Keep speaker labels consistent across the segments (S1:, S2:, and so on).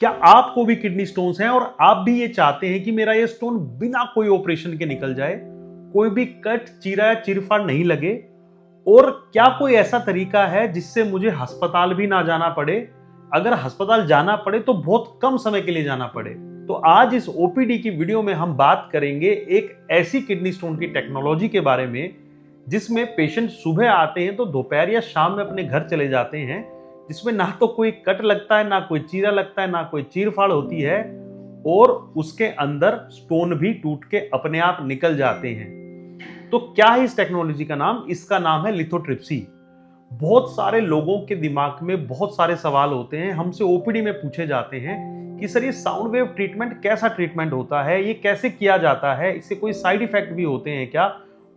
S1: क्या आपको भी किडनी स्टोन्स हैं और आप भी ये चाहते हैं कि मेरा ये स्टोन बिना कोई ऑपरेशन के निकल जाए, कोई भी कट चीरा या चीरफाड़ नहीं लगे? और क्या कोई ऐसा तरीका है जिससे मुझे अस्पताल भी ना जाना पड़े? अगर अस्पताल जाना पड़े तो बहुत कम समय के लिए जाना पड़े। तो आज इस ओपीडी की वीडियो में हम बात करेंगे एक ऐसी किडनी स्टोन की टेक्नोलॉजी के बारे में जिसमें पेशेंट सुबह आते हैं तो दोपहर या शाम में अपने घर चले जाते हैं, जिसमें ना तो कोई कट लगता है, ना कोई चीरा लगता है, ना कोई चीरफाड़ होती है, और उसके अंदर स्टोन भी टूट के अपने आप निकल जाते हैं। तो क्या है इस टेक्नोलॉजी का नाम? इसका नाम है लिथोट्रिप्सी। बहुत सारे लोगों के दिमाग में बहुत सारे सवाल होते हैं, हमसे ओपीडी में पूछे जाते हैं कि सर ये साउंड वेव ट्रीटमेंट कैसा ट्रीटमेंट होता है, ये कैसे किया जाता है, इससे कोई साइड इफेक्ट भी होते हैं क्या,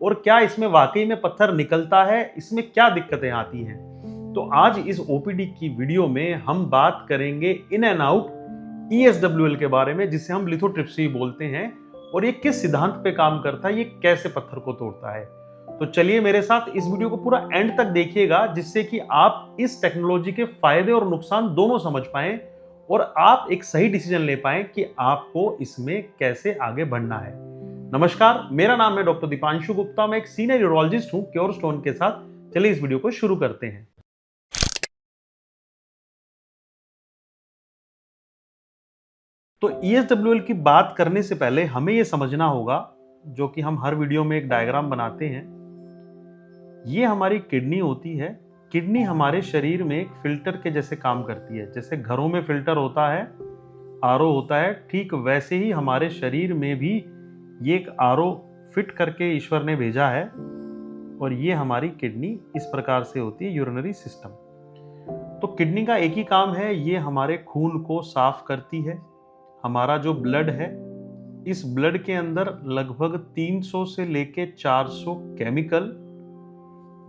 S1: और क्या इसमें वाकई में पत्थर निकलता है, इसमें क्या दिक्कतें आती हैं? तो आज इस ओपीडी की वीडियो में हम बात करेंगे इन एंड आउट ईएसडब्ल्यूएल के बारे में, जिसे हम लिथोट्रिप्सी बोलते हैं, और ये किस सिद्धांत पे काम करता है, ये कैसे पत्थर को तोड़ता है। तो चलिए मेरे साथ इस वीडियो को पूरा एंड तक देखिएगा, जिससे कि आप इस टेक्नोलॉजी के फायदे और नुकसान दोनों समझ पाएं और आप एक सही डिसीजन ले पाएं कि आपको इसमें कैसे आगे बढ़ना है। नमस्कार, मेरा नाम है डॉक्टर दीपांशु गुप्ता। मैं एक सीनियर यूरोलॉजिस्ट हूं क्योर स्टोन के साथ। चलिए इस वीडियो को शुरू करते हैं। तो ईएसडब्ल्यूएल की बात करने से पहले हमें यह समझना होगा, जो कि हम हर वीडियो में एक डायग्राम बनाते हैं। ये हमारी किडनी होती है। किडनी हमारे शरीर में एक फिल्टर के जैसे काम करती है। जैसे घरों में फिल्टर होता है, आरओ होता है, ठीक वैसे ही हमारे शरीर में भी ये एक आरओ फिट करके ईश्वर ने भेजा है। और ये हमारी किडनी इस प्रकार से होती है, यूरिनरी सिस्टम। तो किडनी का एक ही काम है, ये हमारे खून को साफ करती है। हमारा जो ब्लड है, इस ब्लड के अंदर लगभग 300 से लेके 400 केमिकल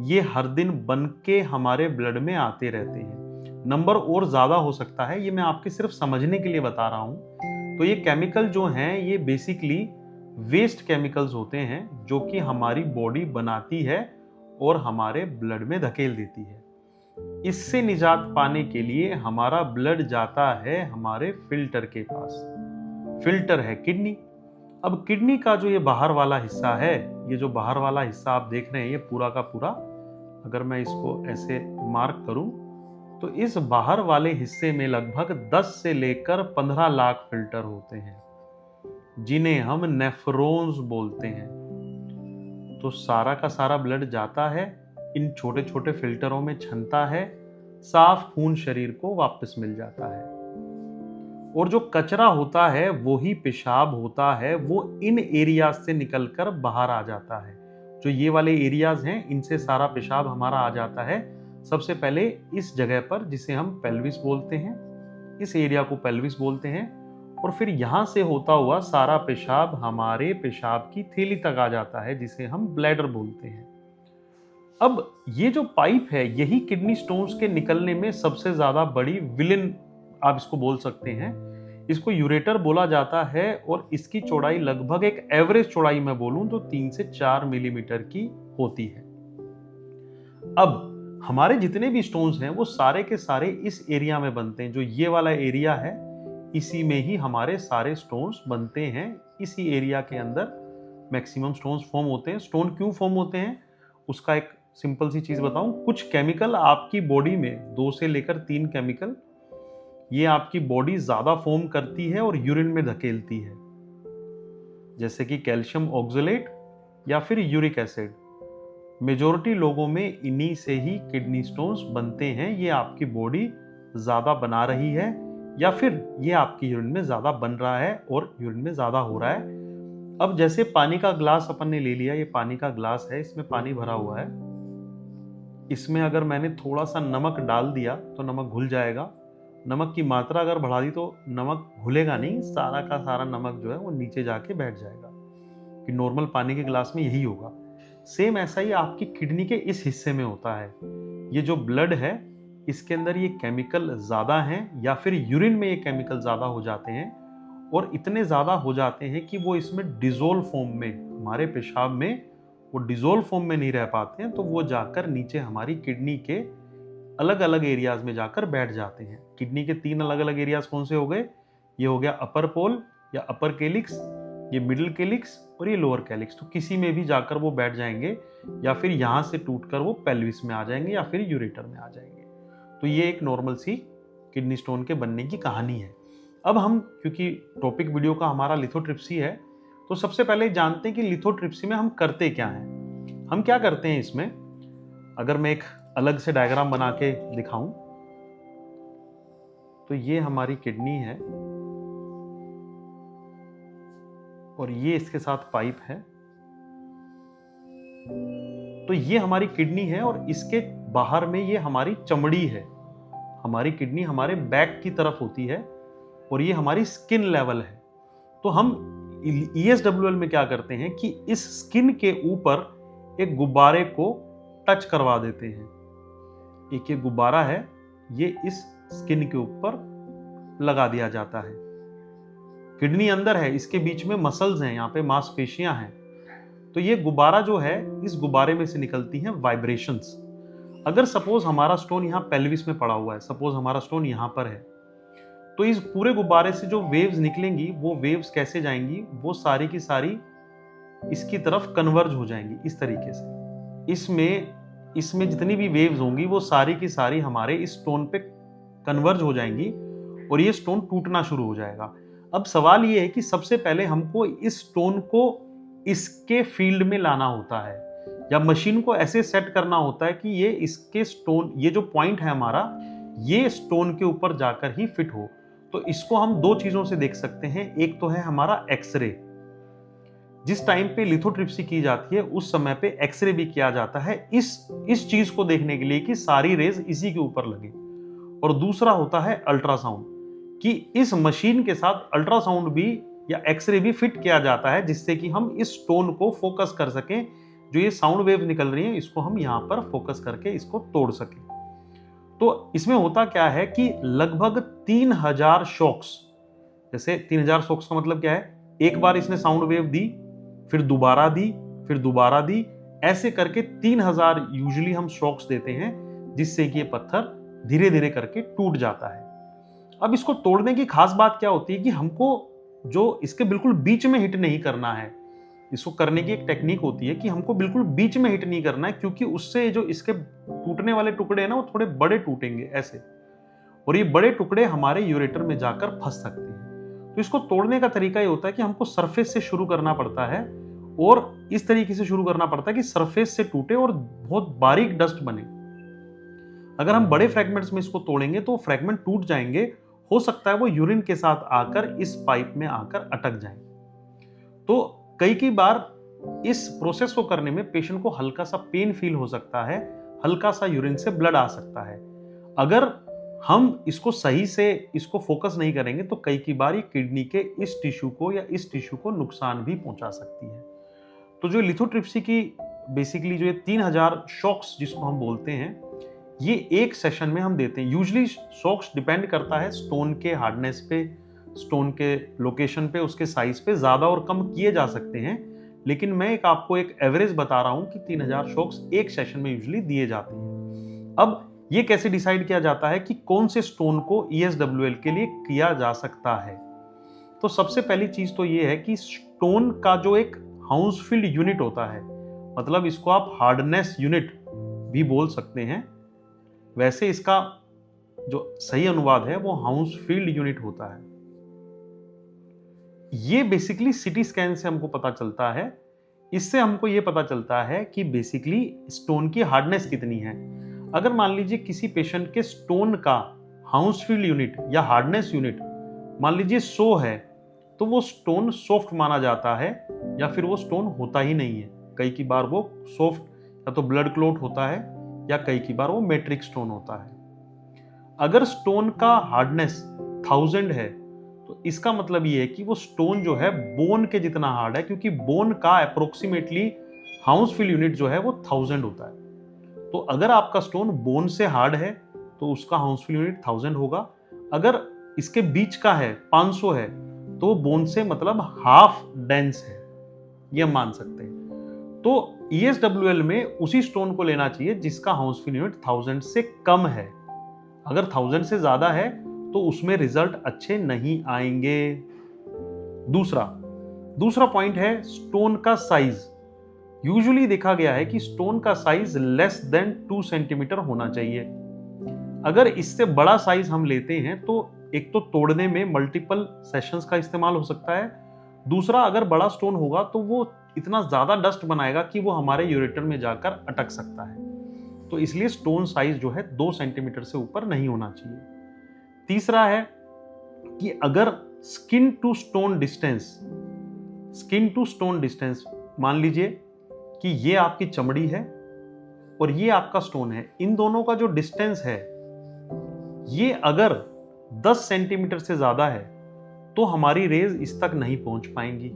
S1: ये हर दिन बन के हमारे ब्लड में आते रहते हैं। नंबर और ज्यादा हो सकता है, ये मैं आपके सिर्फ समझने के लिए बता रहा हूं। तो ये केमिकल जो हैं, ये बेसिकली वेस्ट केमिकल्स होते हैं, जो कि हमारी बॉडी बनाती है और हमारे ब्लड में धकेल देती है। इससे निजात पाने के लिए हमारा ब्लड जाता है हमारे फिल्टर के पास। फिल्टर है किडनी। अब किडनी का जो ये बाहर वाला हिस्सा है, ये जो बाहर वाला हिस्सा आप देख रहे हैं, ये पूरा का पूरा, अगर मैं इसको ऐसे मार्क करूं, तो इस बाहर वाले हिस्से में लगभग 10 से लेकर 15 लाख फिल्टर होते हैं, जिन्हें हम नेफ्रॉन्स बोलते हैं। तो सारा का सारा ब्लड जाता है, इन छोटे छोटे फिल्टरों में छनता है, साफ खून शरीर को वापस मिल जाता है। और जो कचरा होता है, वो ही पेशाब होता है, वो इन एरियाज से निकलकर बाहर आ जाता है। जो ये वाले एरियाज हैं, इनसे सारा पेशाब हमारा आ जाता है सबसे पहले इस जगह पर, जिसे हम पेल्विस बोलते हैं। इस एरिया को पेल्विस बोलते हैं। और फिर यहां से होता हुआ सारा पेशाब हमारे पेशाब की थैली तक आ जाता है, जिसे हम ब्लैडर बोलते हैं। अब ये जो पाइप है, यही किडनी स्टोन्स के निकलने में सबसे ज्यादा बड़ी विलेन आप इसको बोल सकते हैं। इसको यूरेटर बोला जाता है, और इसकी चौड़ाई लगभग, एक एवरेज चौड़ाई में बोलूं तो 3 से 4 मिलीमीटर की होती है। अब हमारे जितने भी स्टोन्स हैं, वो सारे के सारे इस एरिया में बनते हैं। जो ये वाला एरिया है, इसी में ही हमारे सारे स्टोन्स बनते हैं। इसी एरिया के अंदर मैक्सिमम स्टोन्स फॉर्म होते हैं। स्टोन क्यों फॉर्म होते हैं, उसका एक सिंपल सी चीज बताऊं। कुछ केमिकल आपकी बॉडी में, 2 से लेकर 3 केमिकल, ये आपकी बॉडी ज्यादा फॉर्म करती है और यूरिन में धकेलती है, जैसे कि कैल्शियम ऑक्सलेट या फिर यूरिक एसिड। मेजॉरिटी लोगों में इन्हीं से ही किडनी स्टोन्स बनते हैं। ये आपकी बॉडी ज्यादा बना रही है, या फिर ये आपकी यूरिन में ज्यादा बन रहा है और यूरिन में ज्यादा हो रहा है। अब जैसे पानी का ग्लास अपन ने ले लिया, ये पानी का ग्लास है, इसमें पानी भरा हुआ है। इसमें अगर मैंने थोड़ा सा नमक डाल दिया तो नमक घुल जाएगा। नमक की मात्रा अगर बढ़ा दी तो नमक घुलेगा नहीं, सारा का सारा नमक जो है वो नीचे जाके बैठ जाएगा। कि नॉर्मल पानी के ग्लास में यही होगा। सेम ऐसा ही आपकी किडनी के इस हिस्से में होता है। ये जो ब्लड है, इसके अंदर ये केमिकल ज्यादा हैं, या फिर यूरिन में ये केमिकल ज्यादा हो जाते हैं, और इतने ज्यादा हो जाते हैं कि वो इसमें डिजोल्व फॉर्म में, हमारे पेशाब में वो डिजोल्व फॉर्म में नहीं रह पाते हैं। तो वो जाकर नीचे हमारी किडनी के अलग अलग एरियाज में जाकर बैठ जाते हैं। किडनी के 3 अलग अलग एरियाज कौन से हो गए? ये हो गया अपर पोल या अपर कैलिक्स, ये मिडिल कैलिक्स और ये लोअर कैलिक्स। तो किसी में भी जाकर वो बैठ जाएंगे या फिर यहां से टूटकर वो पेल्विस में आ जाएंगे या फिर यूरेटर में आ जाएंगे। तो ये एक नॉर्मल सी किडनी स्टोन के बनने की कहानी है। अब हम, क्योंकि टॉपिक वीडियो का हमारा लिथोट्रिप्सी है, तो सबसे पहले जानते हैं कि लिथोट्रिप्सी में हम करते क्या हैं। हम क्या करते हैं इसमें, अगर मैं एक अलग से डायग्राम बना के दिखाऊं, तो ये हमारी किडनी है और ये इसके साथ पाइप है। तो ये हमारी किडनी है और इसके बाहर में ये हमारी चमड़ी है। हमारी किडनी हमारे बैक की तरफ होती है और ये हमारी स्किन लेवल है। तो हम ESWL में क्या करते हैं कि इस स्किन के ऊपर एक गुब्बारे को टच करवा देते हैं। एक ये गुब्बारा है, ये इस स्किन के ऊपर लगा दिया जाता है। किडनी अंदर है, इसके बीच में मसल्स हैं, यहाँ पे मांसपेशियां हैं। तो ये गुब्बारा जो है, इस गुब्बारे में से निकलती हैं वाइब्रेशंस। अगर सपोज हमारा स्टोन यहाँ पेल्विस में पड़ा हुआ है, सपोज हमारा स्टोन यहाँ पर है, तो इस पूरे गुब्बारे से जो वेव्स निकलेंगी, वो वेव्स कैसे जाएंगी, वो सारी की सारी इसकी तरफ कन्वर्ज हो जाएंगी इस तरीके से। इसमें जितनी भी वेव्स होंगी वो सारी की सारी हमारे इस स्टोन पे कन्वर्ज हो जाएंगी और ये स्टोन टूटना शुरू हो जाएगा। अब सवाल ये है कि सबसे पहले हमको इस स्टोन को इसके फील्ड में लाना होता है या मशीन को ऐसे सेट करना होता है कि ये इसके स्टोन, ये जो पॉइंट है हमारा, ये स्टोन के ऊपर जाकर ही फिट हो। तो इसको हम दो चीजों से देख सकते हैं। एक तो है हमारा एक्सरे। जिस टाइम पे लिथोट्रिप्सी की जाती है उस समय पे एक्सरे भी किया जाता है इस चीज को देखने के लिए कि सारी रेज इसी के ऊपर लगे। और दूसरा होता है अल्ट्रासाउंड, कि इस मशीन के साथ अल्ट्रासाउंड भी या एक्सरे भी फिट किया जाता है, जिससे कि हम इस स्टोन को फोकस कर सकें। जो ये साउंड वेव निकल रही है, इसको हम यहां पर फोकस करके इसको तोड़ सकें। तो इसमें होता क्या है कि लगभग 3000 शॉक्स, जैसे 3000 शॉक्स का मतलब क्या है, एक बार इसने साउंड वेव दी, फिर दोबारा दी, फिर दोबारा दी, ऐसे करके 3000 यूजुअली हम शॉक्स देते हैं, जिससे कि ये पत्थर धीरे धीरे करके टूट जाता है। अब इसको तोड़ने की खास बात क्या होती है कि हमको जो इसके बिल्कुल बीच में हिट नहीं करना है। इसको करने की एक टेक्निक होती है कि हमको बिल्कुल बीच में हिट नहीं करना है, क्योंकि उससे जो इसके टूटने वाले टुकड़े हैं ना, वो थोड़े बड़े टूटेंगे ऐसे, और ये बड़े टुकड़े हमारे यूरेटर में जाकर फंस सकते हैं। तो इसको तोड़ने का तरीका ये होता है कि हमको सरफेस से शुरू करना पड़ता है और इस तरीके से शुरू करना पड़ता है कि सरफेस से टूटे और बहुत बारीक डस्ट बने। अगर हम बड़े फ्रैगमेंट्स में इसको तोड़ेंगे तो फ्रैगमेंट टूट जाएंगे, हो सकता है वो यूरिन के साथ आकर इस पाइप में आकर अटक जाए। तो कई बार इस प्रोसेस को करने में पेशेंट को हल्का सा पेन फील हो सकता है, हल्का सा यूरिन से ब्लड आ सकता है। अगर हम इसको सही से इसको फोकस नहीं करेंगे तो कई बार ये किडनी के इस टिश्यू को या इस टिश्यू को नुकसान भी पहुंचा सकती है। तो जो लिथोट्रिप्सी की बेसिकली जो ये 3000 शॉक्स जिसको हम बोलते हैं, ये एक सेशन में हम देते हैं। यूजुअली शॉक्स डिपेंड करता है स्टोन के हार्डनेस पे, स्टोन के लोकेशन पे, उसके साइज पे ज्यादा और कम किए जा सकते हैं, लेकिन मैं आपको एक एवरेज बता रहा हूं कि 3000 शॉक्स एक सेशन में यूजुअली दिए जाते हैं। अब ये कैसे डिसाइड किया जाता है कि कौन से स्टोन को ESWL के लिए किया जा सकता है? तो सबसे पहली चीज तो ये है कि स्टोन का जो एक हाउसफील्ड यूनिट होता है, मतलब इसको आप हार्डनेस यूनिट भी बोल सकते हैं, वैसे इसका जो सही अनुवाद है वो हाउसफील्ड यूनिट होता है। ये बेसिकली सीटी स्कैन से हमको पता चलता है। इससे हमको ये पता चलता है कि बेसिकली स्टोन की हार्डनेस कितनी है। अगर मान लीजिए किसी पेशेंट के स्टोन का हाउसफील्ड यूनिट या हार्डनेस यूनिट मान लीजिए 100 है, तो वो स्टोन सॉफ्ट माना जाता है या फिर वो स्टोन होता ही नहीं है। कई की बार वो सॉफ्ट या तो ब्लड क्लॉट होता है या कई की बार वो मैट्रिक स्टोन होता है। अगर स्टोन का हार्डनेस 1000 है तो इसका मतलब ये है कि वो स्टोन जो है बोन के जितना हार्ड है, क्योंकि बोन का अप्रोक्सीमेटली हाउसफील्ड यूनिट जो है वो 1000 होता है। तो अगर आपका स्टोन बोन से हार्ड है तो उसका हाउसफील्ड यूनिट 1000 होगा। अगर इसके बीच का है 500 है तो बोन से मतलब हाफ डेंस है, ये हम मान सकते हैं। तो ESWL में उसी स्टोन को लेना चाहिए जिसका हाउसफुल यूनिट 1000 से कम है। अगर 1000 से ज्यादा है तो उसमें रिजल्ट अच्छे नहीं आएंगे। दूसरा पॉइंट है स्टोन का साइज। यूजुअली देखा गया है कि स्टोन का साइज लेस देन 2 सेंटीमीटर होना चाहिए। अगर इससे बड़ा साइज हम लेते हैं तो एक तो तोड़ने में मल्टीपल सेशंस का इस्तेमाल हो सकता है, दूसरा अगर बड़ा स्टोन होगा तो वो इतना ज्यादा डस्ट बनाएगा कि वो हमारे यूरेटर में जाकर अटक सकता है। तो इसलिए स्टोन साइज जो है 2 सेंटीमीटर से ऊपर नहीं होना चाहिए। तीसरा है कि अगर स्किन टू स्टोन डिस्टेंस मान लीजिए कि ये आपकी चमड़ी है और ये आपका स्टोन है, इन दोनों का जो डिस्टेंस है ये अगर 10 सेंटीमीटर से ज्यादा है तो हमारी रेज इस तक नहीं पहुंच पाएंगी,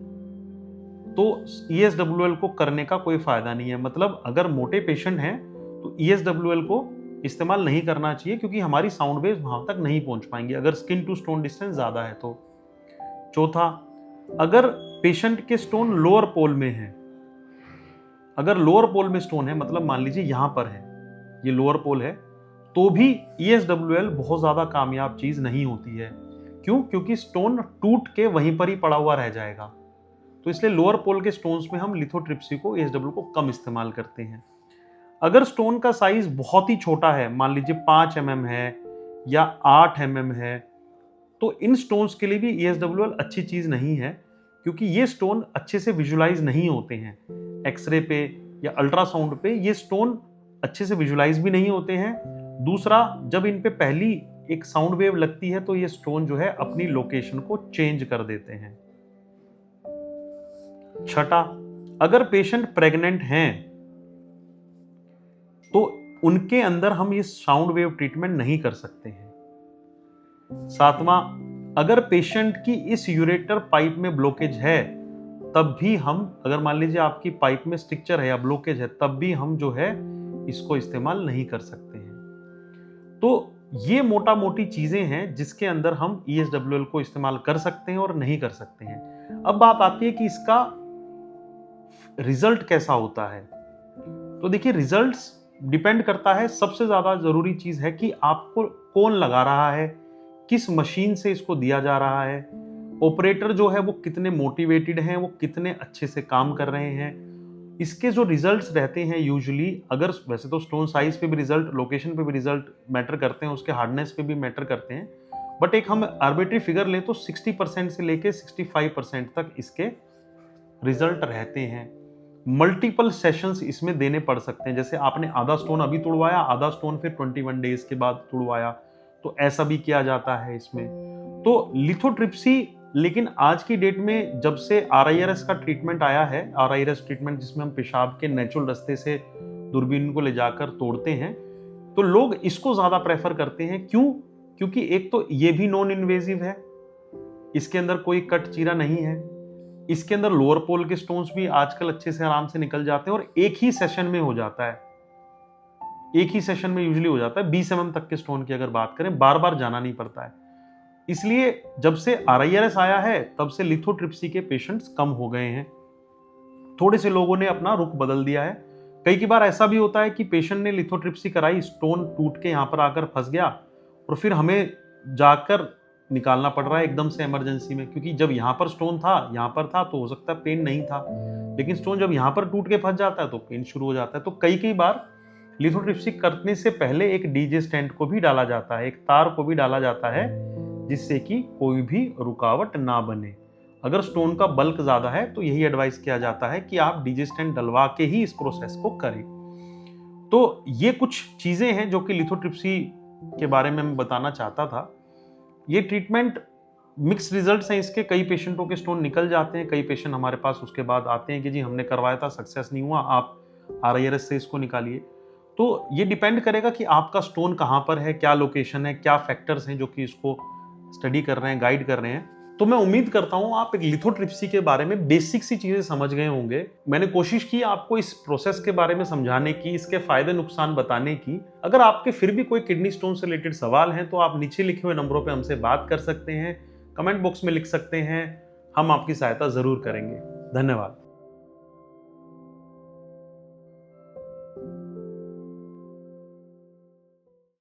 S1: तो ESWL को करने का कोई फायदा नहीं है। मतलब अगर मोटे पेशेंट हैं तो ESWL को इस्तेमाल नहीं करना चाहिए क्योंकि हमारी साउंड वेव्स वहां तक नहीं पहुंच पाएंगी अगर स्किन टू स्टोन डिस्टेंस ज्यादा है तो। चौथा, अगर पेशेंट के स्टोन लोअर पोल में है, अगर लोअर पोल में स्टोन है, मतलब मान लीजिए यहां पर है, ये लोअर पोल है, तो भी ESWL बहुत ज्यादा कामयाब चीज नहीं होती है। क्यों? क्योंकि स्टोन टूट के वहीं पर ही पड़ा हुआ रह जाएगा। तो इसलिए लोअर पोल के स्टोन्स में हम लिथोट्रिप्सी को, ESWL को कम इस्तेमाल करते हैं। अगर स्टोन का साइज बहुत ही छोटा है, मान लीजिए 5 mm है या 8 mm है, तो इन स्टोन्स के लिए भी ESWL अच्छी चीज नहीं है क्योंकि ये स्टोन अच्छे से विजुलाइज नहीं होते हैं। एक्सरे पे या अल्ट्रासाउंड पे ये स्टोन अच्छे से विजुलाइज भी नहीं होते हैं। दूसरा, जब इन पे पहली एक साउंड वेव लगती है तो ये स्टोन जो है अपनी लोकेशन को चेंज कर देते हैं। छठा, अगर पेशेंट प्रेग्नेंट हैं तो उनके अंदर हम ये साउंड वेव ट्रीटमेंट नहीं कर सकते हैं। सातवां, अगर पेशेंट की इस यूरेटर पाइप में ब्लॉकेज है तब भी हम, अगर मान लीजिए आपकी पाइप में स्ट्रक्चर है या ब्लॉकेज है, तब भी हम जो है इसको इस्तेमाल नहीं कर सकते हैं। तो ये मोटा मोटी चीजें हैं जिसके अंदर हम ESWL को इस्तेमाल कर सकते हैं और नहीं कर सकते हैं। अब बात आती है कि इसका रिजल्ट कैसा होता है। तो देखिए, रिजल्ट्स डिपेंड करता है, सबसे ज्यादा जरूरी चीज है कि आपको कौन लगा रहा है, किस मशीन से इसको दिया जा रहा है, ऑपरेटर जो है वो कितने मोटिवेटेड हैं, वो कितने अच्छे से काम कर रहे हैं। इसके जो रिजल्ट्स रहते हैं यूजुअली, अगर वैसे तो स्टोन साइज पे भी रिजल्ट, लोकेशन पे भी रिजल्ट मैटर करते हैं, उसके हार्डनेस पे भी मैटर करते हैं, बट एक हम आर्बिट्री फिगर ले तो 60% से लेके 65% तक इसके रिजल्ट रहते हैं। मल्टीपल सेशंस इसमें देने पड़ सकते हैं, जैसे आपने आधा स्टोन अभी तुड़वाया, आधा स्टोन फिर 21 डेज के बाद तुड़वाया, तो ऐसा भी किया जाता है इसमें। तो लिथोट्रिप्सी, लेकिन आज की डेट में जब से RIRS का ट्रीटमेंट आया है, RIRS ट्रीटमेंट जिसमें हम पेशाब के नेचुरल रास्ते से दूरबीन को ले जाकर तोड़ते हैं, तो लोग इसको ज्यादा प्रेफर करते हैं। क्यों? क्योंकि एक तो ये भी नॉन इन्वेजिव है, इसके अंदर कोई कट चीरा नहीं है, इसके अंदर लोअर पोल के स्टोन्स भी आजकल अच्छे से आराम से निकल जाते हैं और एक ही सेशन में हो जाता है, एक ही सेशन में यूजुअली हो जाता है। 20 mm तक के स्टोन की अगर बात करें, बार बार जाना नहीं पड़ता है। इसलिए जब से RIRS आया है तब से लिथोट्रिप्सी के पेशेंट्स कम हो गए हैं। थोड़े से लोगों ने अपना रुख बदल दिया है। कई बार ऐसा भी होता है कि पेशेंट ने लिथोट्रिप्सी कराई, स्टोन टूट के यहाँ पर आकर फंस गया और फिर हमें जाकर निकालना पड़ रहा है एकदम से इमरजेंसी में, क्योंकि जब यहाँ पर स्टोन था, यहाँ पर था, तो हो सकता है पेन नहीं था, लेकिन स्टोन जब यहाँ पर टूट के फंस जाता है तो पेन शुरू हो जाता है। तो कई बार लिथोट्रिप्सी करने से पहले एक डीजे स्टेंट को भी डाला जाता है, एक तार को भी डाला जाता है, जिससे कि कोई भी रुकावट ना बने। अगर स्टोन का बल्क ज्यादा है तो यही एडवाइस किया जाता है कि आप डीजे स्टेंट डलवा के ही इस प्रोसेस को करें। तो ये कुछ चीजें हैं जो कि लिथोट्रिप्सी के बारे में मैं बताना चाहता था। ये ट्रीटमेंट मिक्स रिजल्ट्स हैं इसके, कई पेशेंटों के स्टोन निकल जाते हैं, कई पेशेंट हमारे पास उसके बाद आते हैं कि जी हमने करवाया था, सक्सेस नहीं हुआ, आप RIRS से इसको निकालिए। तो ये डिपेंड करेगा कि आपका स्टोन कहाँ पर है, क्या लोकेशन है, क्या फैक्टर्स हैं जो कि इसको स्टडी कर रहे हैं, गाइड कर रहे हैं। तो मैं उम्मीद करता हूं आप एक लिथोट्रिप्सी के बारे में बेसिक सी चीजें समझ गए होंगे। मैंने कोशिश की आपको इस प्रोसेस के बारे में समझाने की, इसके फायदे नुकसान बताने की। अगर आपके फिर भी कोई किडनी स्टोन से रिलेटेड सवाल हैं तो आप नीचे लिखे हुए नंबरों पे हमसे बात कर सकते हैं, कमेंट बॉक्स में लिख सकते हैं, हम आपकी सहायता जरूर करेंगे। धन्यवाद।